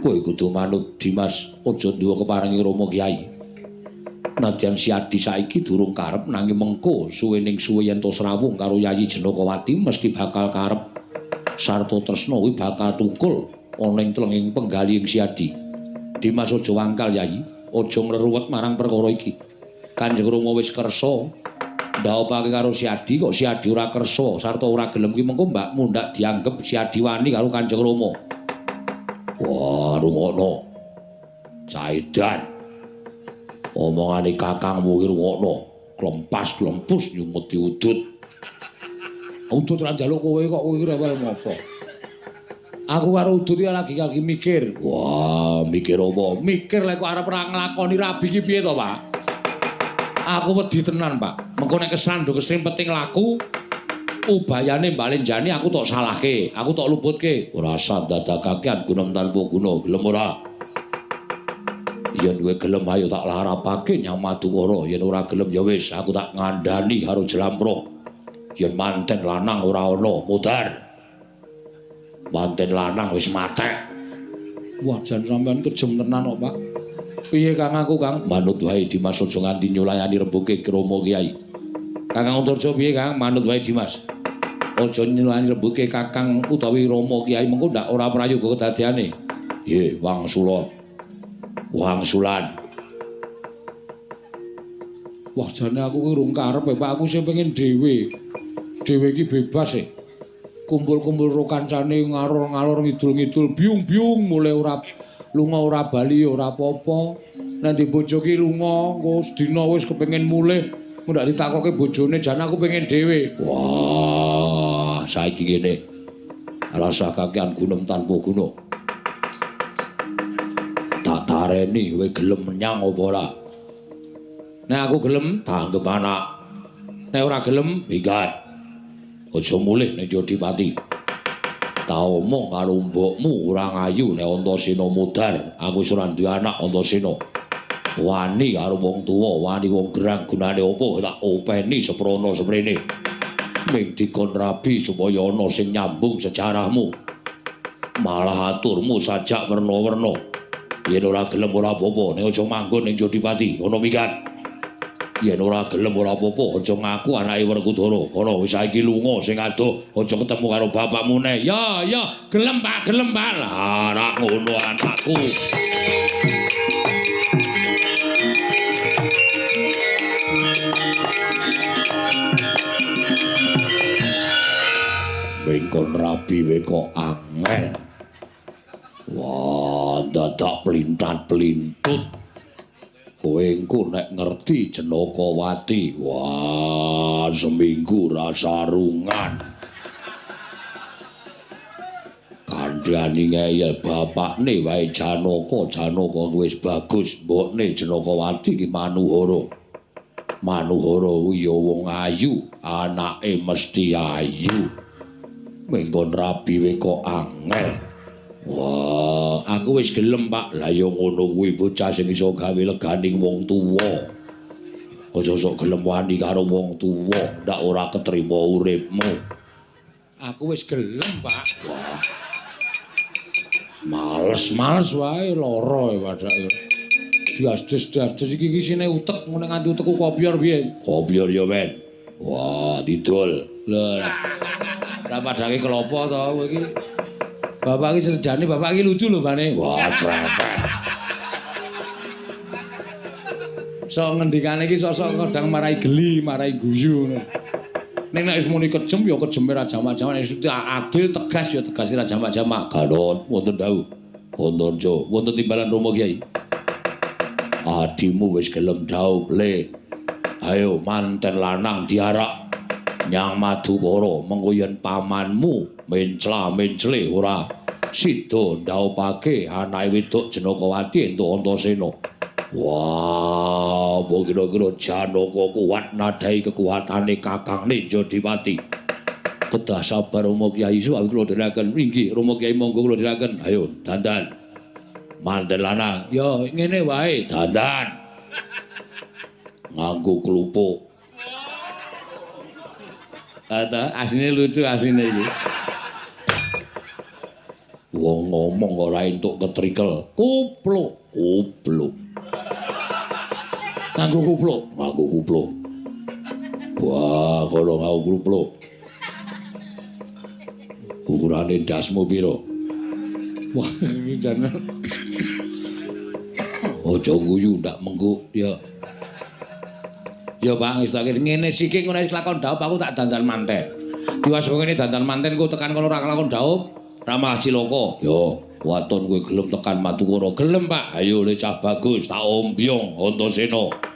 Kowe kudu manut Dimas, aja nduwa keparengi Rama Kyai. Nadyan si Adi saiki durung karep nanging mengko suwening suwe yen to srawung karo Yayi Jenakawati mesti bakal karep sarta tresna kuwi bakal tukul ana ing tlenging penggalihing si Adi. Dimas aja wangkal Yayi, aja ngreruwet marang perkara iki. Kanjeng Rama wis kersa ndhawuhake karo si Adi kok si Adi ora kersa sarta ora gelem ki mengko mbakmu ndak dianggep si Adi wani karo Kanjeng Rama. Wah, rungokno. Caidan. Omongane kakangmu ki rungokno. Klempas-klempus nyumut diudut. Udut ra njaluk kowe kok kowe iki rewel ngopo? Aku karo udut iki lagi mikir. Wah, mikir apa? Mikir lek kok arep ora nglakoni rabi ki piye to, Pak? Aku wedi tenan, Pak. Mengko nek kesandho kesrimpeting laku ubayane balenjani aku tok salahke, aku tok luputke. Ora usah dadakakean gunem tanpa guna, gelem ora? Yen kowe gelem ayo tak larapake Nyang Madukara, yen ora gelem ya wis aku tak ngandani karo Jlampruk. Yen manten lanang ora ana, mudhar. Manten lanang wis matek. Wah, jan sampean kejem tenan kok, Pak. Piye Kang aku, Kang? Manut wae Dimas aja nganti nyulayani rembuke Rama Kyai. Kakang Antarja piye, Kang? Manut wae Dimas. Aja nyulayani rembuke Kakang utawi Rama Kyai mengko ndak ora prayoga kedadiane. Nggih, wangsulan. Wangsulan. Wah, jane aku ki urung karep, Pak. Aku sing pengen dhewe. Dhewe iki bebas e. Kumpul-kumpul karo kancane ngalor-ngalor ngidul-ngidul biung-biung mulai ora lunga ora bali ora apa-apa. Nanti bojo ki lunga engko sedina wis kepengin mulih, ndak ditakoke bojone jan aku pengen dhewe. Wah, saiki ngene. Rasa kakean gunem tanpa guna. Tak tareni kowe gelem menyang apa ora? Nek aku gelem tak anggap anak. Nek ora gelem minggat. Aja mulih ning Jodipati. Tak omong karo mbokmu ora ngayu nek Antasena mudhar. Aku wis ora duwe anak Antasena. Wani karo wong tuwa, wani wong gerang gunane apa tak openi seprana seprene. Ming dikon rabi supaya ana sing nyambung sejarahmu. Malah aturmu sajak werna-werna. Yen ora gelem ora apa-apa, nek aja manggon ning Jodipati, ana minggat. Yen ora gelem ora apa-apa, aja ngaku anake Werkudara. Kono wis saiki lunga sing adoh, aja ketemu karo bapakmu neh. Ya, gelem Pak, gelem Pak. Lah, rak ngono anakku. Wingkon rabi we kok angel. Wah, dadak pelintat-pelintut. Kowe engko nek ngerti Jenakawati, wah seminggu rasa rungan. Kandhani ngeyel bapakne wae Janaka wis bagus, mbokne Jenakawati ki Manuhara. Manuhara kuwi ya wong ayu, anake mesti ayu. Mengkon rabi we kok angel. Wah, aku wis gelem, Pak. Lah ya ngono kuwi bocah sing iso gawe leganing wong tuwa. Aja sok gelem wani karo wong tuwa, ndak ora ketrima uripmu. Aku wis gelem, Pak. Wah. Males wae lara e padake. Diasdes iki isine utek ngene nganti utekku kopior piye? Kopior ya, men. Wah, didol. Lah. Ora padake kelopo to kowe iki. Bapak iki sejane bapak iki lucu lho bane. Wah, cerepet. Sok ngendikane iki sosok kadang marai geli, marai guyu ngono. Ning nek wis muni kejem ya kejeme ra jamak-jamak, nek adil tegas ya tegas ra jamak-jamak. Galon wonten dawuh. Wonten jo, wonten timbalan Rama Kyai. Adimu wis gelem dawuh, Le. Ayo manten lanang diarak Nyang Madukara, mengko yen pamanmu mencla-mencle ora sida ndhawuhake anake wedok Jenakawati entuk Antasena. Wah, apa kira-kira Janaka kuat nadhahi kekuatane kakangne Jodipati. Kedah sabar Rama Kyai suwi kula dherekaken. Inggih, Rama Kyai monggo kula dherekaken. Ayo, dandan. Manten lanang. Ya, ngene wae, dandan. Nganggo klupuk. Asline lucu asline iki. Wong ngomong ora entuk ketrikel. Kupluk. Nganggo kupluk. Wah, kalau ngau kupluk. Ukurane dasmu piro? Wah, iki jan. Aja guyu ndak mengguk ya. Ya Bang, wis tak ngene siki ngono wis lakon dhaup aku tak dandan manten. Diwasa ngene dandan manten ku tekan kono ora lakon dhaup, ra malah cilaka. Yo, waton kowe gelem tekan Matukara. Gelem, Pak. Ayo le cah bagus, tak ombyong Antasena.